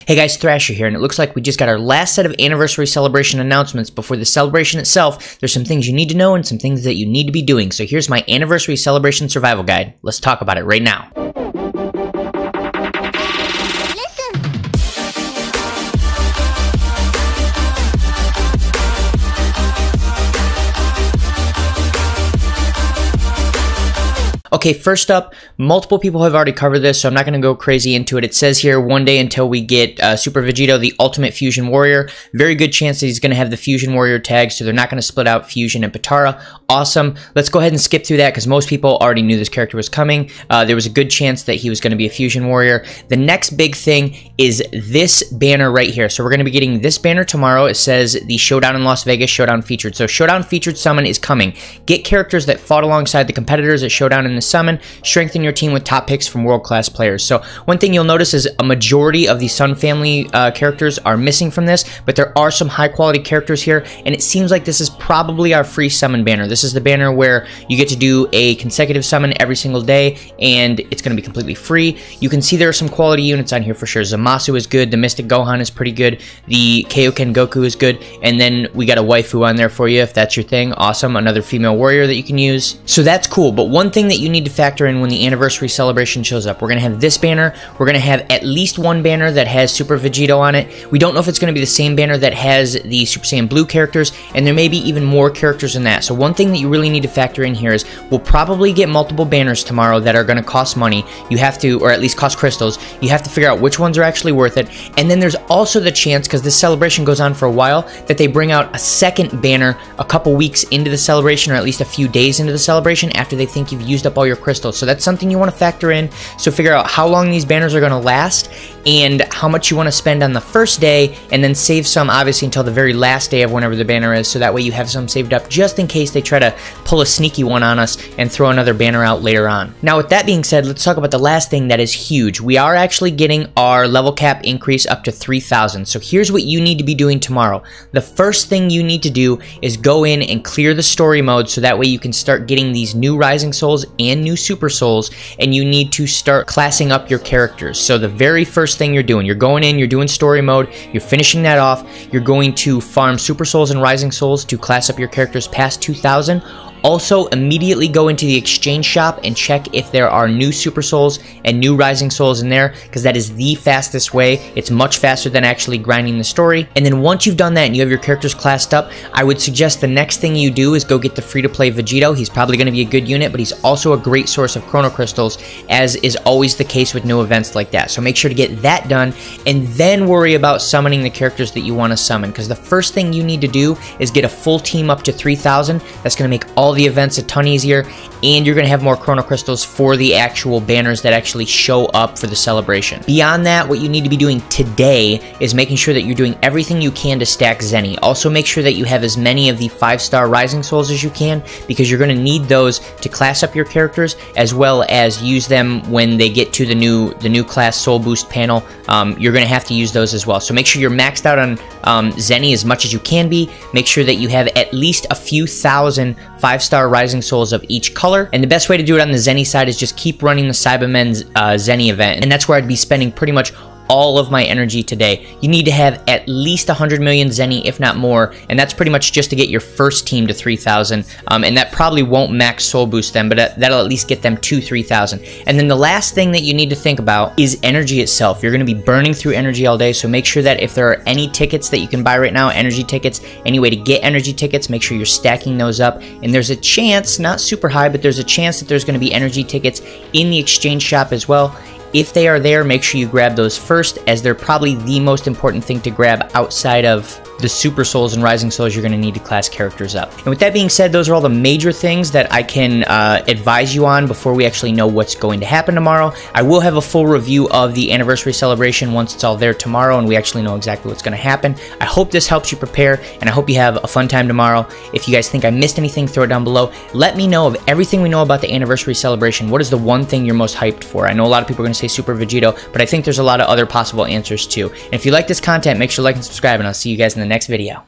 Hey guys, Thrasher here, and it looks like we just got our last set of anniversary celebration announcements. Before the celebration itself, there's some things you need to know and some things that you need to be doing. So here's my anniversary celebration survival guide. Let's talk about it right now. Okay, first up, multiple people have already covered this, so I'm not going to go crazy into it. It says here, one day until we get Super Vegeta, the Ultimate Fusion Warrior. Very good chance that he's going to have the Fusion Warrior tag, so they're not going to split out Fusion and Potara. Awesome. Let's go ahead and skip through that, because most people already knew this character was coming. There was a good chance that he was going to be a Fusion Warrior. The next big thing is this banner right here. So we're going to be getting this banner tomorrow. It says the Showdown in Las Vegas, Showdown Featured. So Showdown Featured Summon is coming. Get characters that fought alongside the competitors at Showdown in the Summon, strengthen your team with top picks from world-class players. So one thing you'll notice is a majority of the Sun family characters are missing from this, but there are some high-quality characters here, and it seems like this is probably our free summon banner. This is the banner where you get to do a consecutive summon every single day, and it's going to be completely free. You can see there are some quality units on here for sure. Zamasu is good, the Mystic Gohan is pretty good, the Kaioken Goku is good, and then we got a waifu on there for you if that's your thing. Awesome, another female warrior that you can use. So that's cool, but one thing that you need to factor in when the anniversary celebration shows up, we're going to have this banner. We're going to have at least one banner that has Super Vegeta on it. We don't know if it's going to be the same banner that has the Super Saiyan Blue characters, and there may be even more characters than that. So one thing that you really need to factor in here is we'll probably get multiple banners tomorrow that are going to cost money. You have to, or at least cost crystals. You have to figure out which ones are actually worth it. And then there's also the chance, because this celebration goes on for a while, that they bring out a second banner a couple weeks into the celebration, or at least a few days into the celebration after they think you've used up all your crystals. So that's something you want to factor in. So figure out how long these banners are going to last and how much you want to spend on the first day, and then save some obviously until the very last day of whenever the banner is, so that way you have some saved up just in case they try to pull a sneaky one on us and throw another banner out later on. Now with that being said, let's talk about the last thing that is huge. We are actually getting our level cap increase up to 3,000. So here's what you need to be doing tomorrow. The first thing you need to do is go in and clear the story mode, so that way you can start getting these new Rising Souls and new Super Souls, and you need to start classing up your characters. So the very first thing you're doing, you're going in, you're doing story mode, you're finishing that off, you're going to farm Super Souls and Rising Souls to class up your characters past 2,000. Also, immediately go into the exchange shop and check if there are new Super Souls and new Rising Souls in there, because that is the fastest way. It's much faster than actually grinding the story. And then once you've done that and you have your characters classed up, I would suggest the next thing you do is go get the free-to-play Vegeta. He's probably going to be a good unit, but he's also a great source of Chrono Crystals, as is always the case with new events like that. So make sure to get that done, and then worry about summoning the characters that you want to summon, because the first thing you need to do is get a full team up to 3,000. That's going to make all the events a ton easier, and you're going to have more Chrono Crystals for the actual banners that actually show up for the celebration. Beyond that, what you need to be doing today is making sure that you're doing everything you can to stack Zenny. Also make sure that you have as many of the 5-star Rising Souls as you can, because you're going to need those to class up your characters, as well as use them when they get to the new class Soul Boost panel. You're going to have to use those as well. So make sure you're maxed out on Zenny as much as you can be. Make sure that you have at least a few thousand 5-star Rising Souls of each color, and the best way to do it on the Zenny side is just keep running the Cybermen's Zenny event, and that's where I'd be spending pretty much all of my energy today. You need to have at least 100 million Zenny, if not more, and that's pretty much just to get your first team to 3,000, and that probably won't max Soul Boost them, but that'll at least get them to 3,000. And then the last thing that you need to think about is energy itself. You're going to be burning through energy all day, so make sure that if there are any tickets that you can buy right now, energy tickets, any way to get energy tickets, make sure you're stacking those up. And there's a chance, not super high, but there's a chance that there's going to be energy tickets in the exchange shop as well. If they are there, make sure you grab those first, as they're probably the most important thing to grab outside of the Super Souls and Rising Souls you're going to need to class characters up. And with that being said, those are all the major things that I can advise you on before we actually know what's going to happen tomorrow. I will have a full review of the anniversary celebration once it's all there tomorrow and we actually know exactly what's going to happen. I hope this helps you prepare, and I hope you have a fun time tomorrow. If you guys think I missed anything, throw it down below. Let me know of everything we know about the anniversary celebration. What is the one thing you're most hyped for? I know a lot of people are going to say Super Vegeta, but I think there's a lot of other possible answers too. And if you like this content, make sure to like and subscribe, and I'll see you guys in the next video.